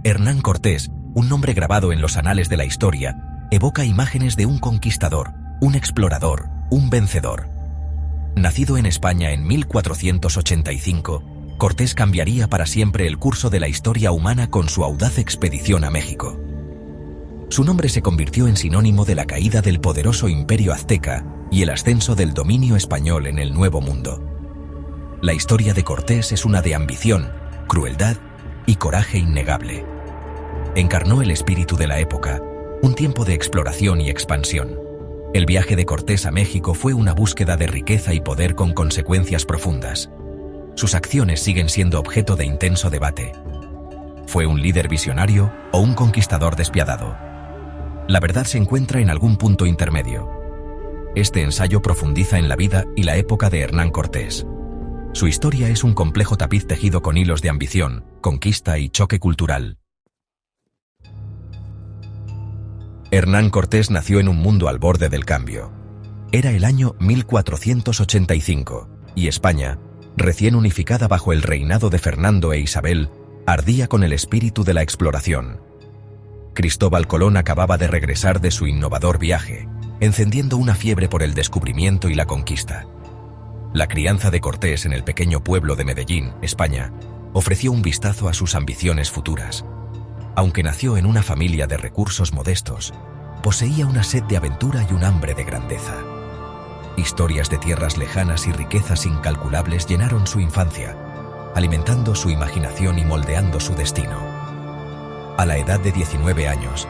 Hernán Cortés, un nombre grabado en los anales de la historia, evoca imágenes de un conquistador, un explorador, un vencedor. Nacido en España en 1485, Cortés cambiaría para siempre el curso de la historia humana con su audaz expedición a México. Su nombre se convirtió en sinónimo de la caída del poderoso imperio azteca y el ascenso del dominio español en el Nuevo Mundo. La historia de Cortés es una de ambición, crueldad y coraje innegable. Encarnó el espíritu de la época, un tiempo de exploración y expansión. El viaje de Cortés a México fue una búsqueda de riqueza y poder con consecuencias profundas. Sus acciones siguen siendo objeto de intenso debate. ¿Fue un líder visionario o un conquistador despiadado? La verdad se encuentra en algún punto intermedio. Este ensayo profundiza en la vida y la época de Hernán Cortés. Su historia es un complejo tapiz tejido con hilos de ambición, conquista y choque cultural. Hernán Cortés nació en un mundo al borde del cambio. Era el año 1485, y España, recién unificada bajo el reinado de Fernando e Isabel, ardía con el espíritu de la exploración. Cristóbal Colón acababa de regresar de su innovador viaje, encendiendo una fiebre por el descubrimiento y la conquista. La crianza de Cortés en el pequeño pueblo de Medellín, España, ofreció un vistazo a sus ambiciones futuras. Aunque nació en una familia de recursos modestos, poseía una sed de aventura y un hambre de grandeza. Historias de tierras lejanas y riquezas incalculables llenaron su infancia, alimentando su imaginación y moldeando su destino. A la edad de 19 años,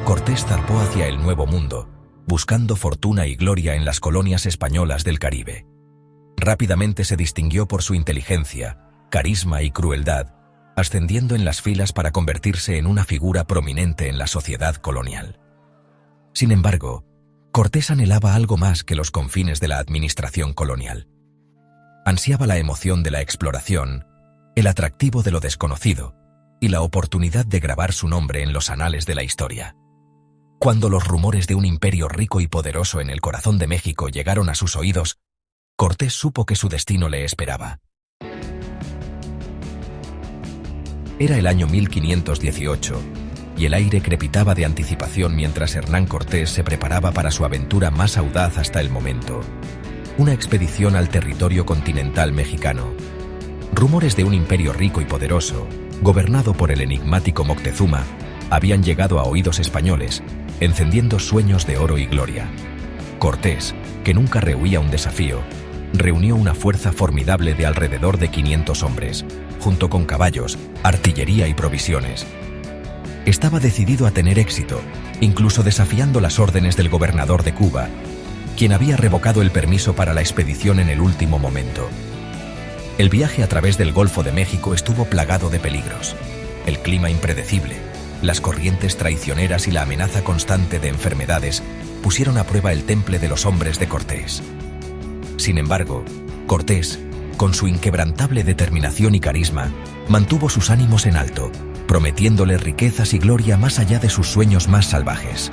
Cortés zarpó hacia el Nuevo Mundo, buscando fortuna y gloria en las colonias españolas del Caribe. Rápidamente se distinguió por su inteligencia, carisma y crueldad, ascendiendo en las filas para convertirse en una figura prominente en la sociedad colonial. Sin embargo, Cortés anhelaba algo más que los confines de la administración colonial. Ansiaba la emoción de la exploración, el atractivo de lo desconocido y la oportunidad de grabar su nombre en los anales de la historia. Cuando los rumores de un imperio rico y poderoso en el corazón de México llegaron a sus oídos, Cortés supo que su destino le esperaba. Era el año 1518, y el aire crepitaba de anticipación mientras Hernán Cortés se preparaba para su aventura más audaz hasta el momento: una expedición al territorio continental mexicano. Rumores de un imperio rico y poderoso, gobernado por el enigmático Moctezuma, habían llegado a oídos españoles, encendiendo sueños de oro y gloria. Cortés, que nunca rehuía un desafío, reunió una fuerza formidable de alrededor de 500 hombres, junto con caballos, artillería y provisiones. Estaba decidido a tener éxito, incluso desafiando las órdenes del gobernador de Cuba, quien había revocado el permiso para la expedición en el último momento. El viaje a través del Golfo de México estuvo plagado de peligros: el clima impredecible, las corrientes traicioneras y la amenaza constante de enfermedades pusieron a prueba el temple de los hombres de Cortés. Sin embargo, Cortés, con su inquebrantable determinación y carisma, mantuvo sus ánimos en alto, prometiéndole riquezas y gloria más allá de sus sueños más salvajes.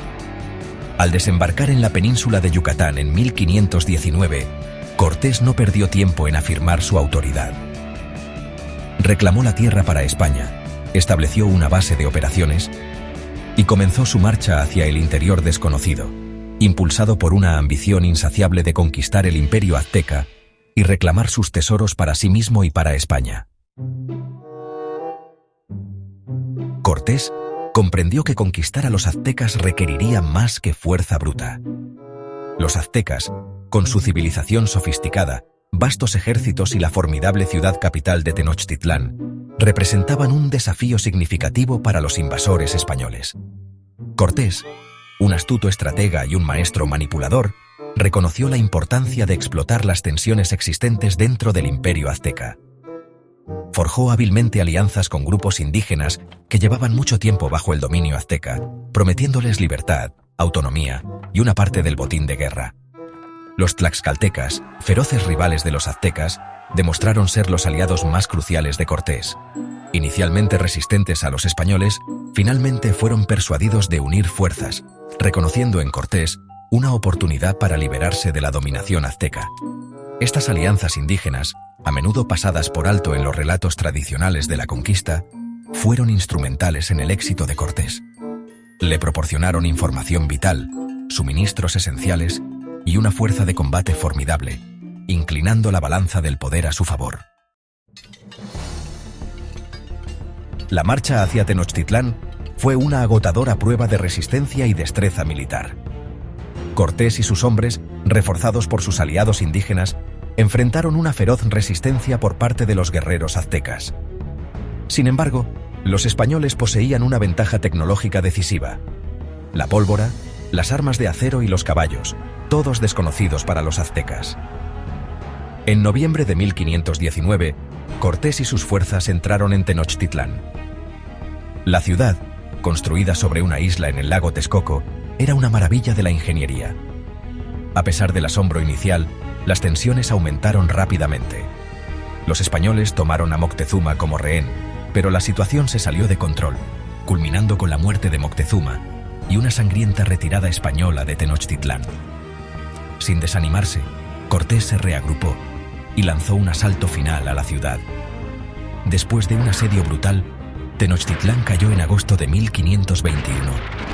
Al desembarcar en la península de Yucatán en 1519, Cortés no perdió tiempo en afirmar su autoridad. Reclamó la tierra para España, estableció una base de operaciones y comenzó su marcha hacia el interior desconocido, impulsado por una ambición insaciable de conquistar el imperio azteca y reclamar sus tesoros para sí mismo y para España. Cortés comprendió que conquistar a los aztecas requeriría más que fuerza bruta. Los aztecas, con su civilización sofisticada, vastos ejércitos y la formidable ciudad capital de Tenochtitlán, representaban un desafío significativo para los invasores españoles. Cortés, un astuto estratega y un maestro manipulador, reconoció la importancia de explotar las tensiones existentes dentro del imperio azteca. Forjó hábilmente alianzas con grupos indígenas que llevaban mucho tiempo bajo el dominio azteca, prometiéndoles libertad, autonomía y una parte del botín de guerra. Los tlaxcaltecas, feroces rivales de los aztecas, demostraron ser los aliados más cruciales de Cortés. Inicialmente resistentes a los españoles, finalmente fueron persuadidos de unir fuerzas, reconociendo en Cortés una oportunidad para liberarse de la dominación azteca. Estas alianzas indígenas, a menudo pasadas por alto en los relatos tradicionales de la conquista, fueron instrumentales en el éxito de Cortés. Le proporcionaron información vital, suministros esenciales y una fuerza de combate formidable, inclinando la balanza del poder a su favor. La marcha hacia Tenochtitlán fue una agotadora prueba de resistencia y destreza militar. Cortés y sus hombres, reforzados por sus aliados indígenas, enfrentaron una feroz resistencia por parte de los guerreros aztecas. Sin embargo, los españoles poseían una ventaja tecnológica decisiva: la pólvora, las armas de acero y los caballos, todos desconocidos para los aztecas. En noviembre de 1519, Cortés y sus fuerzas entraron en Tenochtitlán. La ciudad, construida sobre una isla en el lago Texcoco, era una maravilla de la ingeniería. A pesar del asombro inicial, las tensiones aumentaron rápidamente. Los españoles tomaron a Moctezuma como rehén, pero la situación se salió de control, culminando con la muerte de Moctezuma y una sangrienta retirada española de Tenochtitlán. Sin desanimarse, Cortés se reagrupó y lanzó un asalto final a la ciudad. Después de un asedio brutal, Tenochtitlán cayó en agosto de 1521,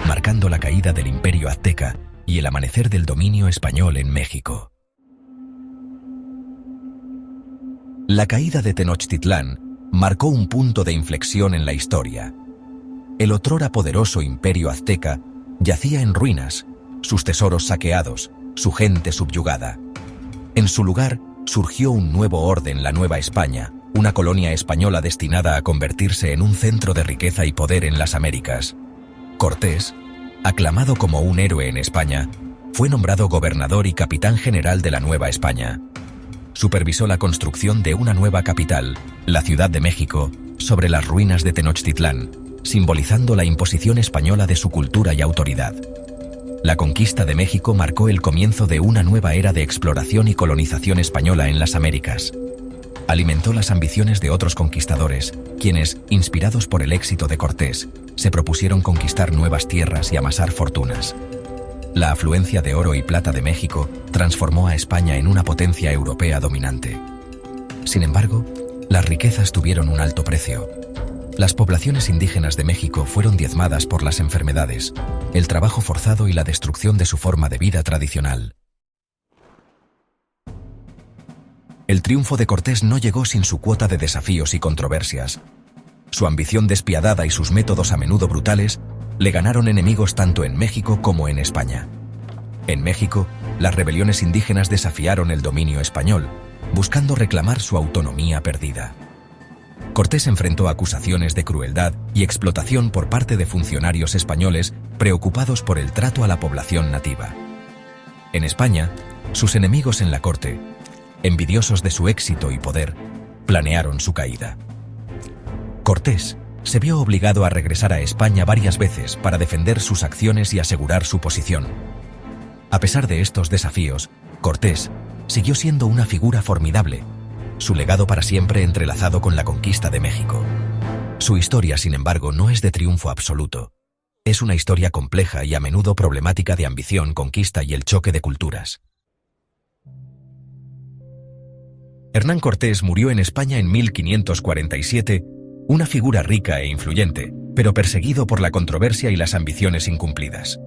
marcando la caída del Imperio Azteca y el amanecer del dominio español en México. La caída de Tenochtitlán marcó un punto de inflexión en la historia. El otrora poderoso Imperio Azteca yacía en ruinas, sus tesoros saqueados, su gente subyugada. En su lugar surgió un nuevo orden, la Nueva España, una colonia española destinada a convertirse en un centro de riqueza y poder en las Américas. Cortés, aclamado como un héroe en España, fue nombrado gobernador y capitán general de la Nueva España. Supervisó la construcción de una nueva capital, la Ciudad de México, sobre las ruinas de Tenochtitlán, simbolizando la imposición española de su cultura y autoridad. La conquista de México marcó el comienzo de una nueva era de exploración y colonización española en las Américas. Alimentó las ambiciones de otros conquistadores, quienes, inspirados por el éxito de Cortés, se propusieron conquistar nuevas tierras y amasar fortunas. La afluencia de oro y plata de México transformó a España en una potencia europea dominante. Sin embargo, las riquezas tuvieron un alto precio. Las poblaciones indígenas de México fueron diezmadas por las enfermedades, el trabajo forzado y la destrucción de su forma de vida tradicional. El triunfo de Cortés no llegó sin su cuota de desafíos y controversias. Su ambición despiadada y sus métodos a menudo brutales le ganaron enemigos tanto en México como en España. En México, las rebeliones indígenas desafiaron el dominio español, buscando reclamar su autonomía perdida. Cortés enfrentó acusaciones de crueldad y explotación por parte de funcionarios españoles preocupados por el trato a la población nativa. En España, sus enemigos en la corte, envidiosos de su éxito y poder, planearon su caída. Cortés se vio obligado a regresar a España varias veces para defender sus acciones y asegurar su posición. A pesar de estos desafíos, Cortés siguió siendo una figura formidable, su legado para siempre entrelazado con la conquista de México. Su historia, sin embargo, no es de triunfo absoluto. Es una historia compleja y a menudo problemática de ambición, conquista y el choque de culturas. Hernán Cortés murió en España en 1547, una figura rica e influyente, pero perseguido por la controversia y las ambiciones incumplidas.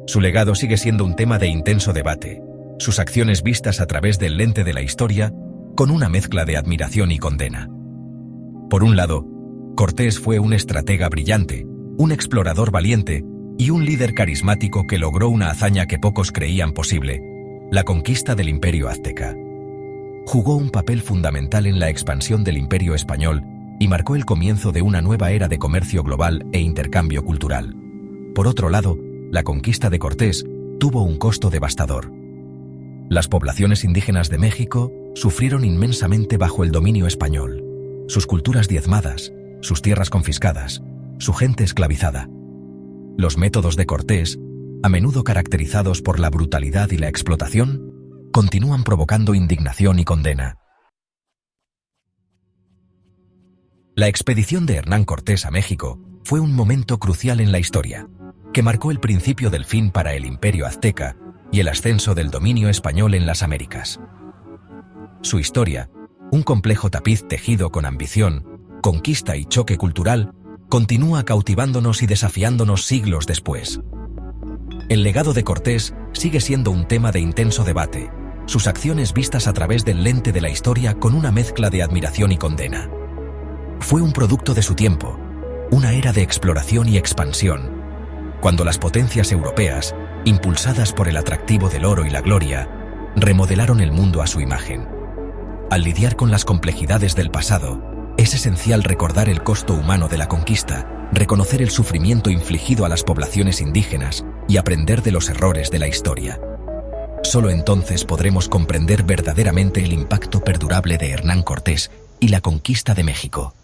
Su legado sigue siendo un tema de intenso debate, sus acciones vistas a través del lente de la historia, con una mezcla de admiración y condena. Por un lado, Cortés fue un estratega brillante, un explorador valiente y un líder carismático que logró una hazaña que pocos creían posible: la conquista del Imperio Azteca. Jugó un papel fundamental en la expansión del Imperio español y marcó el comienzo de una nueva era de comercio global e intercambio cultural. Por otro lado, la conquista de Cortés tuvo un costo devastador. Las poblaciones indígenas de México sufrieron inmensamente bajo el dominio español, sus culturas diezmadas, sus tierras confiscadas, su gente esclavizada. Los métodos de Cortés, a menudo caracterizados por la brutalidad y la explotación, continúan provocando indignación y condena. La expedición de Hernán Cortés a México fue un momento crucial en la historia, que marcó el principio del fin para el Imperio Azteca y el ascenso del dominio español en las Américas. Su historia, un complejo tapiz tejido con ambición, conquista y choque cultural, continúa cautivándonos y desafiándonos siglos después. El legado de Cortés sigue siendo un tema de intenso debate, sus acciones vistas a través del lente de la historia con una mezcla de admiración y condena. Fue un producto de su tiempo, una era de exploración y expansión, cuando las potencias europeas, impulsadas por el atractivo del oro y la gloria, remodelaron el mundo a su imagen. Al lidiar con las complejidades del pasado, es esencial recordar el costo humano de la conquista, reconocer el sufrimiento infligido a las poblaciones indígenas y aprender de los errores de la historia. Solo entonces podremos comprender verdaderamente el impacto perdurable de Hernán Cortés y la conquista de México.